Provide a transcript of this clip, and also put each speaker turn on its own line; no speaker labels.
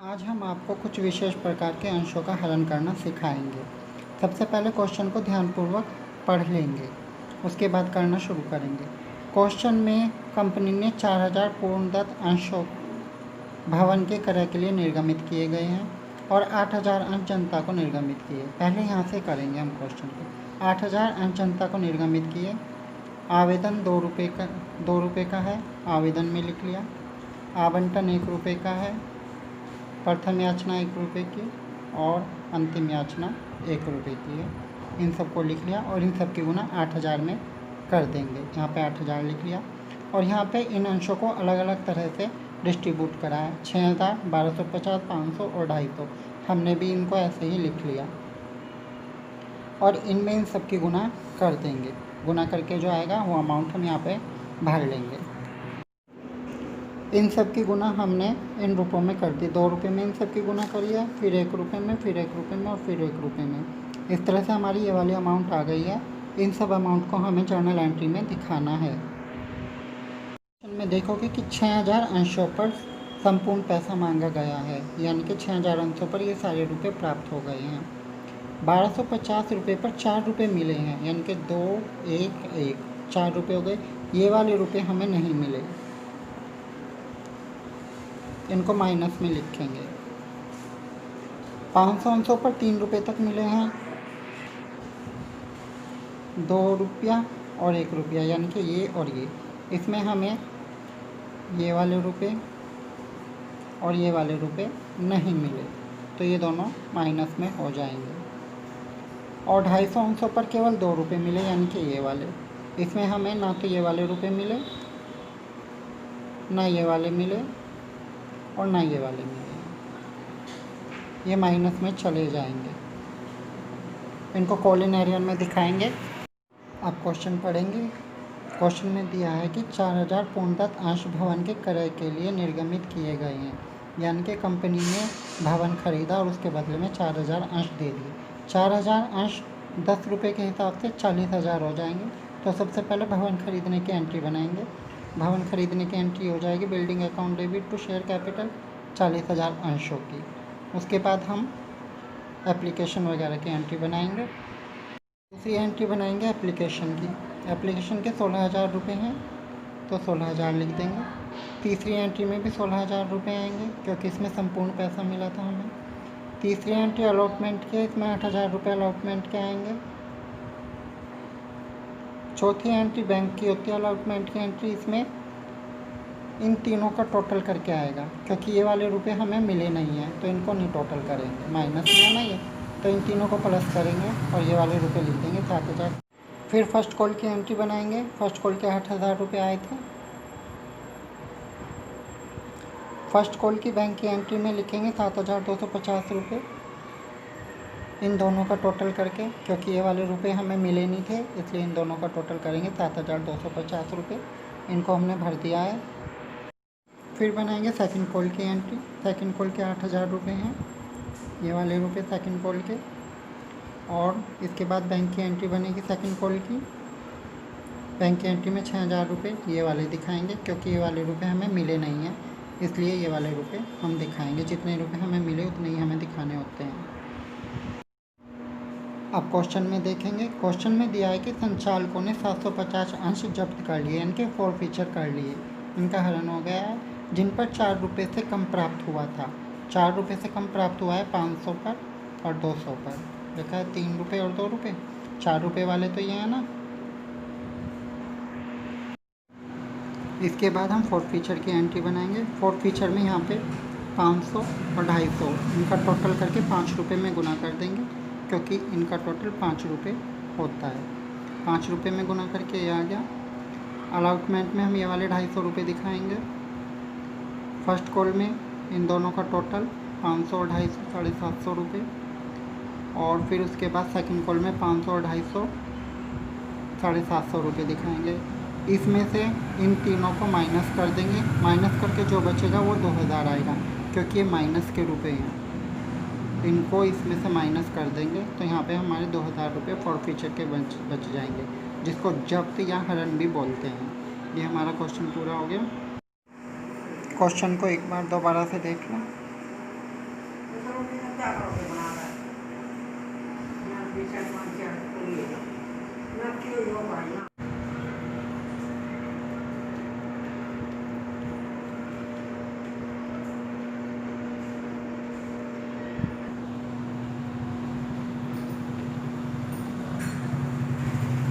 आज हम आपको कुछ विशेष प्रकार के अंशों का हरण करना सिखाएंगे। सबसे पहले क्वेश्चन को ध्यानपूर्वक पढ़ लेंगे, उसके बाद करना शुरू करेंगे। क्वेश्चन में कंपनी ने 4000 पूर्णदत्त अंशों भवन के क्रय के लिए निर्गमित किए गए हैं और 8000 अंश जनता को निर्गमित किए। पहले यहाँ से करेंगे हम क्वेश्चन को। 8000 अंश जनता को निर्गमित किए। आवेदन 2 रुपये का है, आवेदन में लिख लिया। आवंटन 1 रुपये का है, प्रथम याचना 1 रुपये की और अंतिम याचना 1 रुपये की है। इन सबको लिख लिया और इन सब की गुना 8000 में कर देंगे। यहाँ पे 8000 लिख लिया और यहाँ पे इन अंशों को अलग अलग तरह से डिस्ट्रीब्यूट करा है। 6000, 1250, 500 और 250। हमने भी इनको ऐसे ही लिख लिया और इनमें इन सब की गुना कर देंगे। गुना करके जो आएगा वो अमाउंट हम यहाँ पे भर लेंगे। इन सब की गुना हमने इन रुपयों में कर दी। 2 रुपये में इन सब की गुना करिए, फिर 1 रुपये में, फिर 1 रुपये में और फिर 1 रुपये में। इस तरह से हमारी ये वाली अमाउंट आ गई है। इन सब अमाउंट को हमें जर्नल एंट्री में दिखाना है। में देखोगे कि 6000 अंशों पर संपूर्ण पैसा मांगा गया है, यानी कि 6000 अंशों पर ये सारे रुपये प्राप्त हो गए हैं। 1250 रुपये पर 4 रुपये मिले हैं, यानी कि 2, 1, 1, 4 रुपये हो गए। ये वाले रुपये हमें नहीं मिले, इनको माइनस में लिखेंगे। 500 अंशों पर 3 रुपये तक मिले हैं, 2 रुपया और 1 रुपया, यानी कि ये और ये। इसमें हमें ये वाले रुपये और ये वाले रुपये नहीं मिले, तो ये दोनों माइनस में हो जाएंगे। और 250 अंशों पर केवल 2 रुपये मिले, यानी कि ये वाले। इसमें हमें ना तो ये वाले रुपये मिले, ना ये वाले मिले और ना ये वाले मिले, ये माइनस में चले जाएंगे। इनको कॉलिनेरियन में दिखाएंगे। आप क्वेश्चन पढ़ेंगे। क्वेश्चन में दिया है कि 4000 पूर्णदत्त अंश भवन के क्रय के लिए निर्गमित किए गए हैं, यानी कि कंपनी ने भवन खरीदा और उसके बदले में 4000 अंश दे दिए। 4000 अंश 10 रुपये के हिसाब से 40,000 हो जाएंगे। तो सबसे पहले भवन खरीदने की एंट्री बनाएंगे। भवन खरीदने की एंट्री हो जाएगी building account debit to share capital 40,000 अंशों की। उसके बाद हम एप्लीकेशन वगैरह की एंट्री बनाएंगे। दूसरी एंट्री बनाएंगे एप्लीकेशन की। एप्लीकेशन के 16,000 रुपये हैं, तो 16,000 लिख देंगे। तीसरी एंट्री में भी 16,000 रुपये आएंगे, क्योंकि इसमें संपूर्ण पैसा मिला था हमें। तीसरी एंट्री अलॉटमेंट के, इसमें 8,000 रुपये अलॉटमेंट के आएंगे। चौथी एंट्री बैंक की होती है अलॉटमेंट की एंट्री, इसमें इन तीनों का टोटल करके आएगा, क्योंकि ये वाले रुपये हमें मिले नहीं हैं, तो इनको नहीं टोटल करेंगे, माइनस में है ना ये, तो इन तीनों को प्लस करेंगे और ये वाले रुपये लिख देंगे 7,000। फिर फर्स्ट कॉल की एंट्री बनाएंगे। फर्स्ट कॉल के 8,000 रुपये आए थे। फर्स्ट कॉल की बैंक की एंट्री में लिखेंगे 7,250 रुपये, इन दोनों का टोटल करके, क्योंकि ये वाले रुपये हमें मिले नहीं थे, इसलिए इन दोनों का टोटल करेंगे 7,250 रुपये। इनको हमने भर दिया है। फिर बनाएंगे सेकंड कॉल की एंट्री। सेकंड कॉल के 8,000 रुपये हैं, ये वाले रुपये सेकंड कॉल के। और इसके बाद बैंक की एंट्री बनेगी सेकंड कॉल की। बैंक की एंट्री में 6,000 रुपये ये वाले दिखाएंगे, क्योंकि ये वाले रुपये हमें मिले नहीं हैं, इसलिए ये वाले रुपये हम दिखाएंगे। जितने रुपये हमें मिले उतने ही हमें दिखाने होते हैं। अब क्वेश्चन में देखेंगे। क्वेश्चन में दिया है कि संचालकों ने 750 अंश जब्त कर लिए, यानी कि फॉरफीचर कर लिए, इनका हरण हो गया है, जिन पर 4 रुपये से कम प्राप्त हुआ था। 4 रुपये से कम प्राप्त हुआ है 500 पर और 200 पर। देखा है 3 रुपये और 2 रुपये। 4 रुपये वाले तो ये है ना। इसके बाद हम फॉरफीचर की एंट्री बनाएंगे। फॉरफीचर में यहाँ पे 500 और 250 इनका टोटल करके 5 रुपये में गुना कर देंगे, क्योंकि इनका टोटल 5 रुपये होता है। 5 रुपये में गुना करके ये आ गया। अलॉटमेंट में हम ये वाले 250 रुपये दिखाएंगे। फर्स्ट कॉल में इन दोनों का टोटल 500 और 250 750 रुपये। और फिर उसके बाद सेकंड कॉल में 500 और 250 750 रुपये दिखाएंगे। इसमें से इन तीनों को माइनस कर देंगे। माइनस करके जो बचेगा वो 2,000 आएगा, क्योंकि ये माइनस के रुपये हैं। इनको इसमें से माइनस कर देंगे, तो यहाँ पे हमारे 2,000 रुपये फॉरफीचर के बच जाएंगे, जिसको जब्त या हरण भी बोलते हैं। ये हमारा क्वेश्चन पूरा हो गया। क्वेश्चन को एक बार दोबारा से देख लें।
क्या करोगे बनाकर मैं विशेष मान से नक्की हो भाई